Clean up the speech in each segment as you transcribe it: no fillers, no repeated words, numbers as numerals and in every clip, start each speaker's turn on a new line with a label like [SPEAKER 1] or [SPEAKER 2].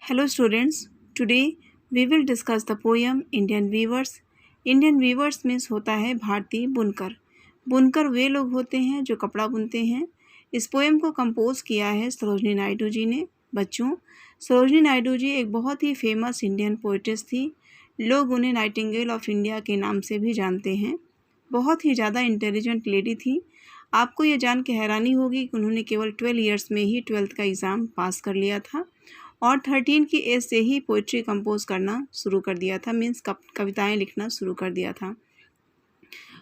[SPEAKER 1] Hello students, today we will discuss the poem Indian Weavers. Indian Weavers means होता है भारतीय बुनकर। बुनकर वे लोग होते हैं जो कपड़ा बुनते हैं। इस पोएम को कंपोज किया है सरोजनी नायडू जी ने। बच्चों, सरोजनी नायडू जी एक बहुत ही फेमस इंडियन पोइटेस थी। लोग उन्हें नाइटिंगेल ऑफ इंडिया के नाम से भी जानते हैं। बहुत ही ज़्यादा इंटेलिजेंट लेडी थी। आपको ये जान के हैरानी होगी कि उन्होंने केवल 12 ईयर्स में ही 12th का एग्ज़ाम पास कर लिया था और 13 की एज से ही पोइट्री कंपोज करना शुरू कर दिया था, मीन्स कविताएं लिखना शुरू कर दिया था।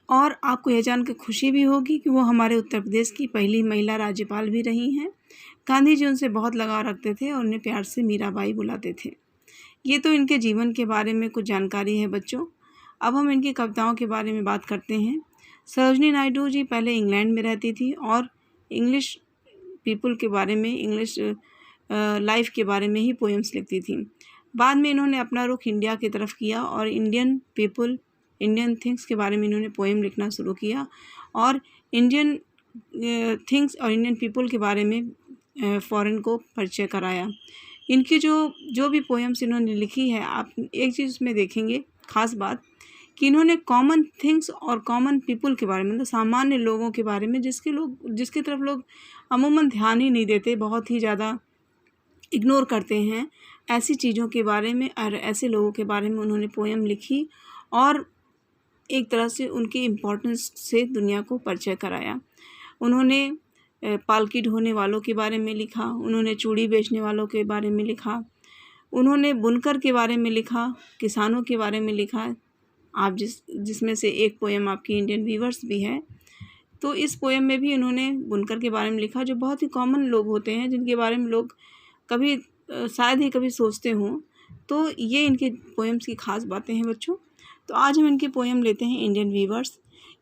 [SPEAKER 1] और आपको यह जान के खुशी भी होगी कि वो हमारे उत्तर प्रदेश की पहली महिला राज्यपाल भी रही हैं। गांधी जी उनसे बहुत लगाव रखते थे और उन्हें प्यार से मीराबाई बुलाते थे। ये तो इनके जीवन के बारे में कुछ जानकारी है बच्चों। अब हम इनकी कविताओं के बारे में बात करते हैं। सरोजनी नायडू जी पहले इंग्लैंड में रहती थी और इंग्लिश पीपल के बारे में, इंग्लिश लाइफ के बारे में ही पोएम्स लिखती थी। बाद में इन्होंने अपना रुख इंडिया की तरफ किया और इंडियन पीपल, इंडियन थिंग्स के बारे में इन्होंने पोएम लिखना शुरू किया और इंडियन थिंग्स और इंडियन पीपल के बारे में फॉरेन को परिचय कराया। इनकी जो भी पोएम्स इन्होंने लिखी है, आप एक चीज़ उसमें देखेंगे ख़ास बात कि इन्होंने कॉमन थिंग्स और कॉमन पीपल के बारे में, मतलब सामान्य लोगों के बारे में, जिसकी तरफ लोग अमूमन ध्यान ही नहीं देते, बहुत ही ज़्यादा इग्नोर करते हैं, ऐसी चीज़ों के बारे में और ऐसे लोगों के बारे में उन्होंने पोएम लिखी और एक तरह से उनकी इम्पोर्टेंस से दुनिया को परिचय कराया। उन्होंने पालकी ढोने वालों के बारे में लिखा, उन्होंने चूड़ी बेचने वालों के बारे में लिखा, उन्होंने बुनकर के बारे में लिखा, किसानों के बारे में लिखा। आप जिसमें से एक पोएम आपकी इंडियन वीवर्स भी है, तो इस पोएम में भी उन्होंने बुनकर के बारे में लिखा, जो बहुत ही कॉमन लोग होते हैं, जिनके बारे में लोग कभी शायद ही कभी सोचते हों। तो ये इनके पोएम्स की ख़ास बातें हैं बच्चों। तो आज हम इनकी पोएम लेते हैं इंडियन वीवर्स।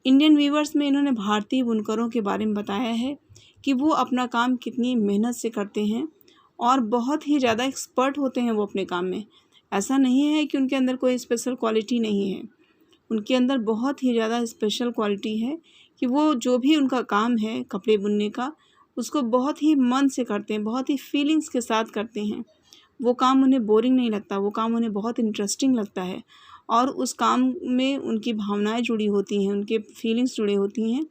[SPEAKER 1] इंडियन वीवर्स में इन्होंने भारतीय बुनकरों के बारे में बताया है कि वो अपना काम कितनी मेहनत से करते हैं और बहुत ही ज़्यादा एक्सपर्ट होते हैं वो अपने काम में। ऐसा नहीं है कि उनके अंदर कोई स्पेशल क्वालिटी नहीं है, उनके अंदर बहुत ही ज़्यादा स्पेशल क्वालिटी है कि वो जो भी उनका काम है कपड़े बुनने का, उसको बहुत ही मन से करते हैं, बहुत ही फीलिंग्स के साथ करते हैं। वो काम उन्हें बोरिंग नहीं लगता, वो काम उन्हें बहुत इंटरेस्टिंग लगता है और उस काम में उनकी भावनाएं जुड़ी होती हैं, उनके फीलिंग्स जुड़ी होती हैं।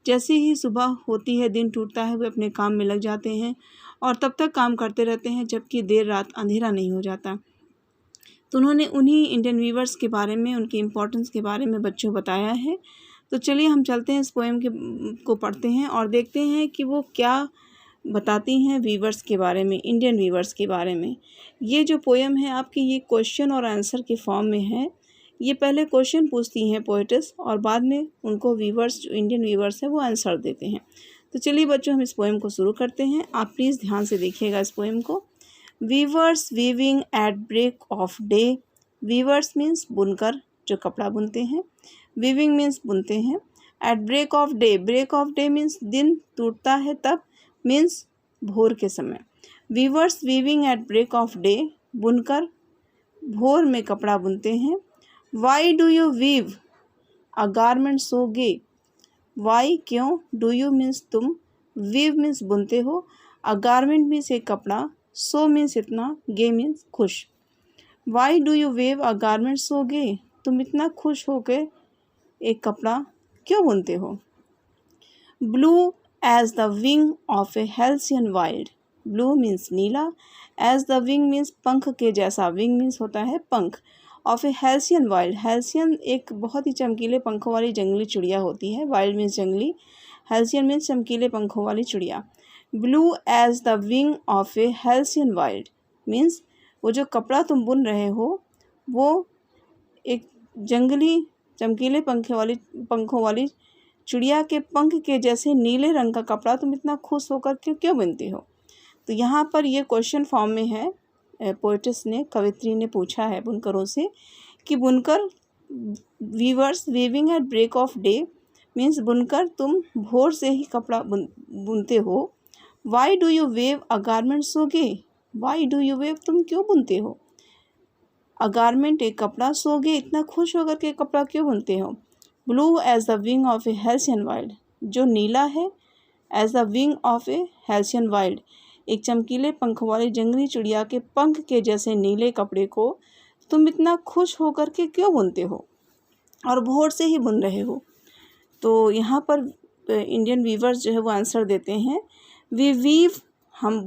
[SPEAKER 1] जैसे ही सुबह होती है, दिन टूटता है, वे अपने काम में लग जाते हैं और तब तक काम करते रहते हैं जबकि देर रात अंधेरा नहीं हो जाता। तो उन्होंने उन्हीं इंडियन वीवर्स के बारे में, उनकी इम्पोर्टेंस के बारे में बच्चों बताया है। तो चलिए हम चलते हैं इस पोएम को पढ़ते हैं और देखते हैं कि वो क्या बताती हैं वीवर्स के बारे में, इंडियन वीवर्स के बारे में। ये जो पोएम है आपकी, ये क्वेश्चन और आंसर के फॉर्म में है। ये पहले क्वेश्चन पूछती हैं पोएटेस और बाद में उनको वीवर्स, जो इंडियन वीवर्स है, वो आंसर देते हैं। तो चलिए बच्चों, हम इस पोएम को शुरू करते हैं। आप प्लीज़ ध्यान से देखिएगा इस पोएम को। Weavers weaving at break of day. Weavers means बुनकर, जो कपड़ा बुनते हैं। वीविंग मीन्स बुनते हैं। At break of day, break of day means दिन टूटता है तब, मीन्स भोर के समय। Weavers weaving at break of day, बुनकर भोर में कपड़ा बुनते हैं। Why do you weave a garment so gay. Why क्यों, डू यू मीन्स तुम, वीव मीन्स बुनते हो, अ गारमेंट मीन्स एक कपड़ा, सो मीन्स इतना, गे मीन्स खुश। Why do you weave a garment so gay, तुम इतना खुश होकर एक कपड़ा क्यों बुनते हो। Blue as the wing of a halcyon wild. Blue means नीला, एज द विंग मीन्स पंख के जैसा, विंग मीन्स होता है पंख, of a halcyon wild. Halcyon एक बहुत ही चमकीले पंखों वाली जंगली चिड़िया होती है, वाइल्ड मीन्स जंगली, हेल्सियन मीन्स चमकीले पंखों वाली चिड़िया। Blue as the wing of a halcyon wild means वो जो कपड़ा तुम बुन रहे हो वो एक जंगली चमकीले पंखों वाली चिड़िया के पंख के जैसे नीले रंग का कपड़ा तुम इतना खुश होकर क्यों बुनती हो। तो यहाँ पर ये क्वेश्चन फॉर्म में है। पोएटिस ने, कवित्री ने पूछा है बुनकरों से कि बुनकर, weavers weaving at break of day means बुनकर तुम भोर से ही कपड़ा बुनते हो। Why do you weave a garment so gay, why do you weave, तुम क्यों बुनते हो, अ गारमेंट एक कपड़ा, सो गे इतना खुश होकर के कपड़ा क्यों बुनते हो। Blue as the wing of a halcyon wild, जो नीला है, as the wing of a halcyon wild, एक चमकीले पंख वाली जंगली चिड़िया के पंख के जैसे नीले कपड़े को तुम इतना खुश होकर के क्यों बुनते हो और भोर से ही बुन रहे हो? तो यहाँ पर इंडियन वीवर्स जो है वो आंसर देते हैं, वी वीव, हम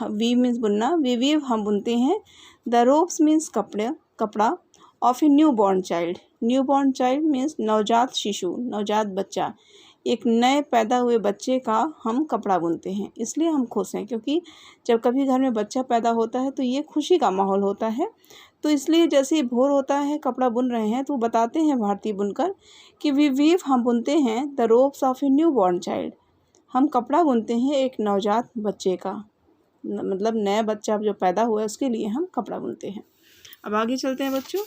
[SPEAKER 1] वी मीन्स बुनना, वी वीव हम बुनते हैं, द रोप्स मीन्स कपड़ा of a new born child, new born child means नवजात शिशु, नवजात बच्चा, एक नए पैदा हुए बच्चे का हम कपड़ा बुनते हैं। इसलिए हम खुश हैं क्योंकि जब कभी घर में बच्चा पैदा होता है तो ये खुशी का माहौल होता है। तो इसलिए जैसे ही भोर होता है कपड़ा बुन रहे हैं तो बताते हैं भारतीय बुनकर कि वी वीव हम बुनते हैं the ropes of a new born child, हम कपड़ा बुनते हैं एक नवजात बच्चे का, मतलब नया बच्चा जो पैदा हुआ है उसके लिए हम कपड़ा बुनते हैं। अब आगे चलते हैं बच्चों।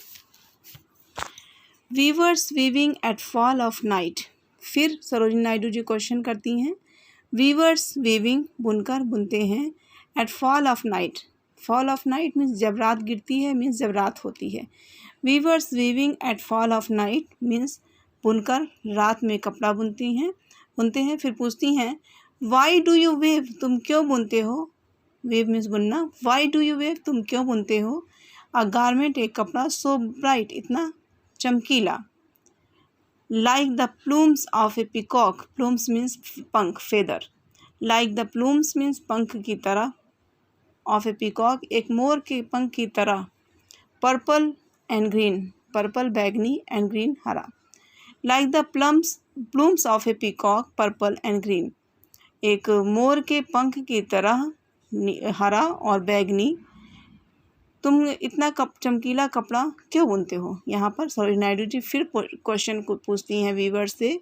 [SPEAKER 1] Weavers weaving at fall of night, फिर सरोजिनी नायडू जी क्वेश्चन करती हैं। वीवर्स वीविंग बुनकर बुनते हैं at fall of night, fall of night means जब रात गिरती है, मीन्स जब रात होती है। Weavers weaving at fall of night means बुनकर रात में कपड़ा बुनते हैं। फिर पूछती हैं वाई डू यू वेव, तुम क्यों बुनते हो? वेव मीन्स बुनना, वाई डू यू वेव, तुम क्यों बुनते हो? अ गारमेंट एक कपड़ा, सो ब्राइट इतना चमकीला, like the plumes of a peacock, plumes means पंख, feather, like the plumes means पंख की तरह, ऑफ ए पिकॉक एक मोर के पंख की तरह, पर्पल एंड ग्रीन, पर्पल बैगनी एंड ग्रीन हरा, like the plumes of a peacock purple and green, एक मोर के पंख की तरह हरा और बैगनी, तुम इतना चमकीला कपड़ा क्यों बुनते हो? यहाँ पर सरोजिनी नायडू जी फिर क्वेश्चन को पूछती हैं वीवर्स से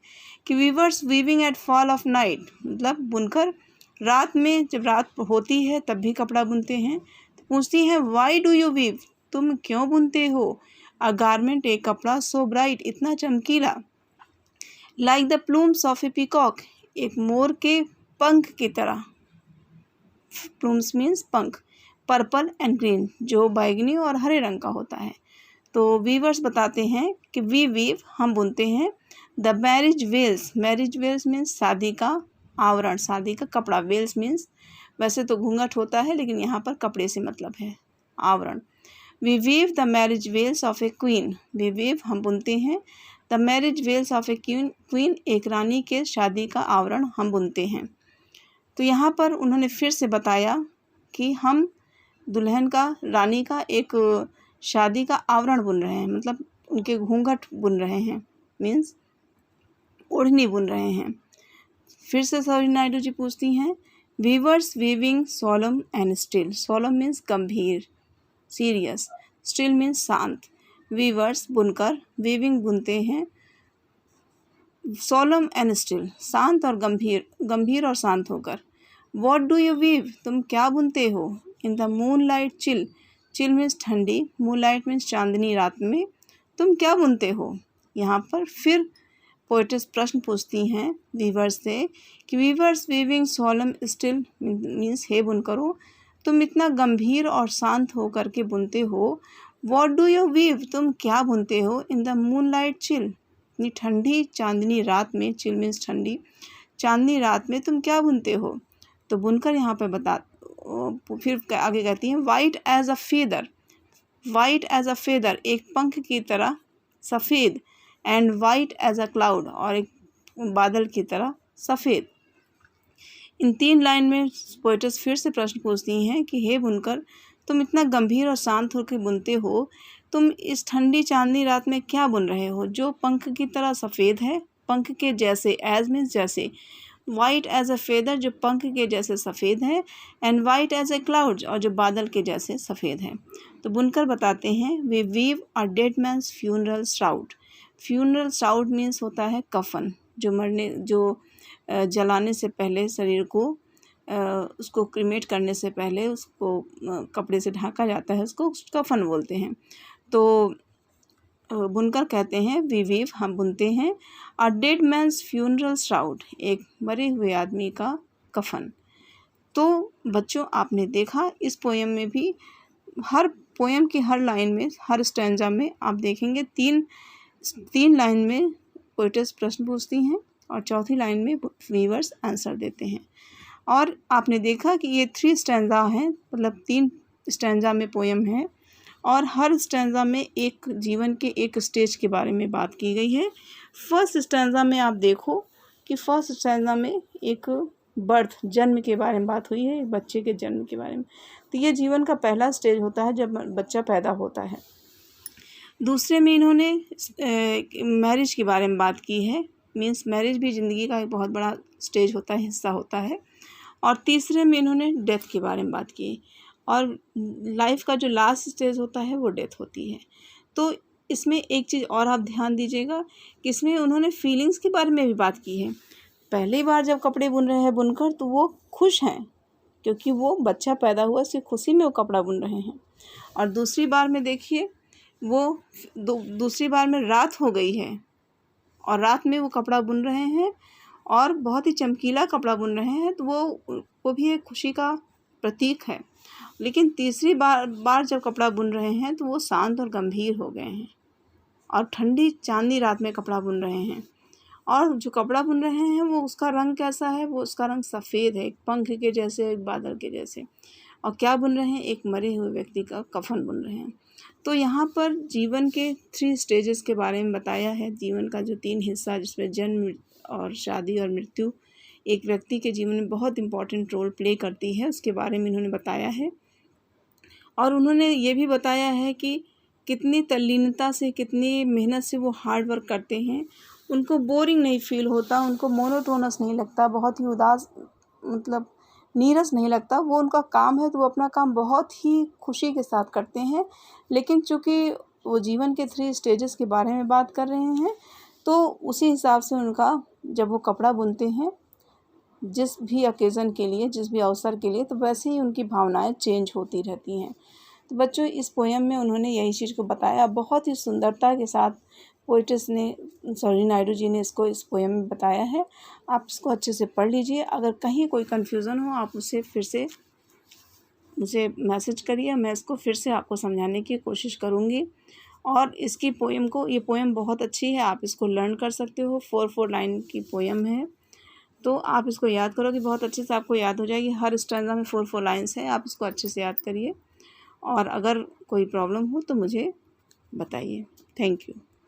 [SPEAKER 1] कि weavers weaving at fall of night, मतलब बुनकर रात में, जब रात होती है तब भी कपड़ा बुनते हैं। तो पूछती हैं वाई डू यू वीव, तुम क्यों बुनते हो? अ गारमेंट एक कपड़ा, सो ब्राइट इतना चमकीला, like the plumes of a peacock एक मोर के पंख की तरह, प्लूम्स मीन्स पंख, पर्पल एंड ग्रीन जो बैगनी और हरे रंग का होता है। तो वीवर्स बताते हैं कि वी वीव हम बुनते हैं the marriage veils, marriage veils means शादी का आवरण, शादी का कपड़ा, वेल्स मीन्स वैसे तो घूंघट होता है लेकिन यहाँ पर कपड़े से मतलब है आवरण। We weave the marriage veils of a queen, we weave हम बुनते हैं the marriage veils of a queen एक रानी के शादी का आवरण हम बुनते हैं। तो यहाँ पर उन्होंने फिर से बताया कि हम दुल्हन का, रानी का एक शादी का आवरण बुन रहे हैं, मतलब उनके घूंघट बुन रहे हैं, मीन्स ओढ़नी बुन रहे हैं। फिर से सरोजिनी नायडू जी पूछती हैं weavers weaving solemn and still, solemn means गंभीर, सीरियस, स्टिल मीन्स शांत, वीवर्स बुनकर, वीविंग बुनते हैं, सोलम एंड स्टिल शांत और गंभीर और शांत होकर। व्हाट डू यू वीव, तुम क्या बुनते हो? In the moon light chill, chill means ठंडी, मून लाइट मीन्स चांदनी रात में, तुम क्या बुनते हो? यहाँ पर फिर पोएट्स प्रश्न पूछती हैं वीवर्स से कि वीवर्स वीविंग सोलम स्टिल मीन्स हे बुनकरो, तुम इतना गंभीर और शांत होकर के बुनते हो। व्हाट डू यू वीव, तुम क्या बुनते हो? In the moon light chill, इतनी ठंडी चांदनी रात में, चिल मीन्स ठंडी, चांदनी रात में तुम क्या बुनते हो? तो बुनकर यहाँ पर फिर आगे कहती हैं white as a feather, white as a feather एक पंख की तरह सफ़ेद, and white as a cloud और एक बादल की तरह सफ़ेद। इन 3 लाइन में पोएट्स फिर से प्रश्न पूछती हैं कि हे बुनकर, तुम इतना गंभीर और शांत होकर बुनते हो, तुम इस ठंडी चांदनी रात में क्या बुन रहे हो जो पंख की तरह सफ़ेद है, पंख के जैसे, एज मीन्स जैसे, वाइट एज अ फेदर जो पंख के जैसे सफ़ेद है, and white as a cloud और जो बादल के जैसे सफ़ेद है। तो बुनकर बताते हैं we weave a dead man's funeral shroud, funeral shroud means होता है कफन, जो जलाने से पहले शरीर को, उसको क्रीमेट करने से पहले उसको कपड़े से ढका जाता है, उसको कफन बोलते हैं। तो बुनकर कहते हैं वी वीव हम बुनते हैं a dead man's funeral shroud एक मरे हुए आदमी का कफन। तो बच्चों आपने देखा इस पोएम में भी हर पोएम की हर लाइन में, हर स्टैंजा में आप देखेंगे तीन लाइन में पोएट्स प्रश्न पूछती हैं और चौथी लाइन में वीवर्स आंसर देते हैं। और आपने देखा कि ये 3 स्टैंज़ा हैं, मतलब 3 स्टैंज़ा में पोएम है और हर स्टैंज़ा में एक जीवन के एक स्टेज के बारे में बात की गई है। फर्स्ट स्टैंज़ा में आप देखो कि फर्स्ट स्टैंज़ा में एक बर्थ, जन्म के बारे में बात हुई है, बच्चे के जन्म के बारे में। तो ये जीवन का पहला स्टेज होता है जब बच्चा पैदा होता है। दूसरे में इन्होंने मैरिज के बारे में बात की है, मीन्स मैरिज भी ज़िंदगी का एक बहुत बड़ा स्टेज होता है, हिस्सा होता है। और तीसरे में इन्होंने डेथ के बारे में बात की और लाइफ का जो लास्ट स्टेज होता है वो डेथ होती है। तो इसमें एक चीज़ और आप ध्यान दीजिएगा कि इसमें उन्होंने फीलिंग्स के बारे में भी बात की है। पहली बार जब कपड़े बुन रहे हैं बुनकर, तो वो खुश हैं क्योंकि वो बच्चा पैदा हुआ, इसकी खुशी में वो कपड़ा बुन रहे हैं। और दूसरी बार में देखिए, वो दूसरी बार में रात हो गई है और रात में वो कपड़ा बुन रहे हैं और बहुत ही चमकीला कपड़ा बुन रहे हैं, तो वो भी एक खुशी का प्रतीक है। लेकिन तीसरी बार जब कपड़ा बुन रहे हैं तो वो शांत और गंभीर हो गए हैं और ठंडी चांदनी रात में कपड़ा बुन रहे हैं। और जो कपड़ा बुन रहे हैं वो उसका रंग कैसा है, वो उसका रंग सफ़ेद है, एक पंख के जैसे, एक बादल के जैसे। और क्या बुन रहे हैं, एक मरे हुए व्यक्ति का कफन बुन रहे हैं। तो यहाँ पर जीवन के 3 स्टेजेस के बारे में बताया है। जीवन का जो 3 हिस्सा, जिसमें जन्म और शादी और मृत्यु एक व्यक्ति के जीवन में बहुत इम्पॉर्टेंट रोल प्ले करती है, उसके बारे में इन्होंने बताया है। और उन्होंने ये भी बताया है कि कितनी तल्लीनता से, कितनी मेहनत से वो हार्ड वर्क करते हैं। उनको बोरिंग नहीं फील होता, उनको मोनोटोनस नहीं लगता, बहुत ही उदास, मतलब नीरस नहीं लगता। वो उनका काम है तो वो अपना काम बहुत ही खुशी के साथ करते हैं। लेकिन चूँकि वो जीवन के 3 स्टेजेस के बारे में बात कर रहे हैं, तो उसी हिसाब से उनका, जब वो कपड़ा बुनते हैं जिस भी ओकेज़न के लिए, जिस भी अवसर के लिए, तो वैसे ही उनकी भावनाएं चेंज होती रहती हैं। तो बच्चों, इस पोएम में उन्होंने यही चीज़ को बताया, बहुत ही सुंदरता के साथ नायडू जी ने इसको इस पोएम में बताया है। आप इसको अच्छे से पढ़ लीजिए। अगर कहीं कोई कन्फ्यूज़न हो, आप उसे फिर से मुझे मैसेज करिए, मैं इसको फिर से आपको समझाने की कोशिश करूँगी। और इसकी ये पोएम बहुत अच्छी है, आप इसको लर्न कर सकते हो। 4 लाइन की पोएम है, तो आप इसको याद करोगे बहुत अच्छे से, आपको याद हो जाएगी। हर स्टैंज़ा में 4 लाइन्स है, आप इसको अच्छे से याद करिए। और अगर कोई प्रॉब्लम हो तो मुझे बताइए। Thank you.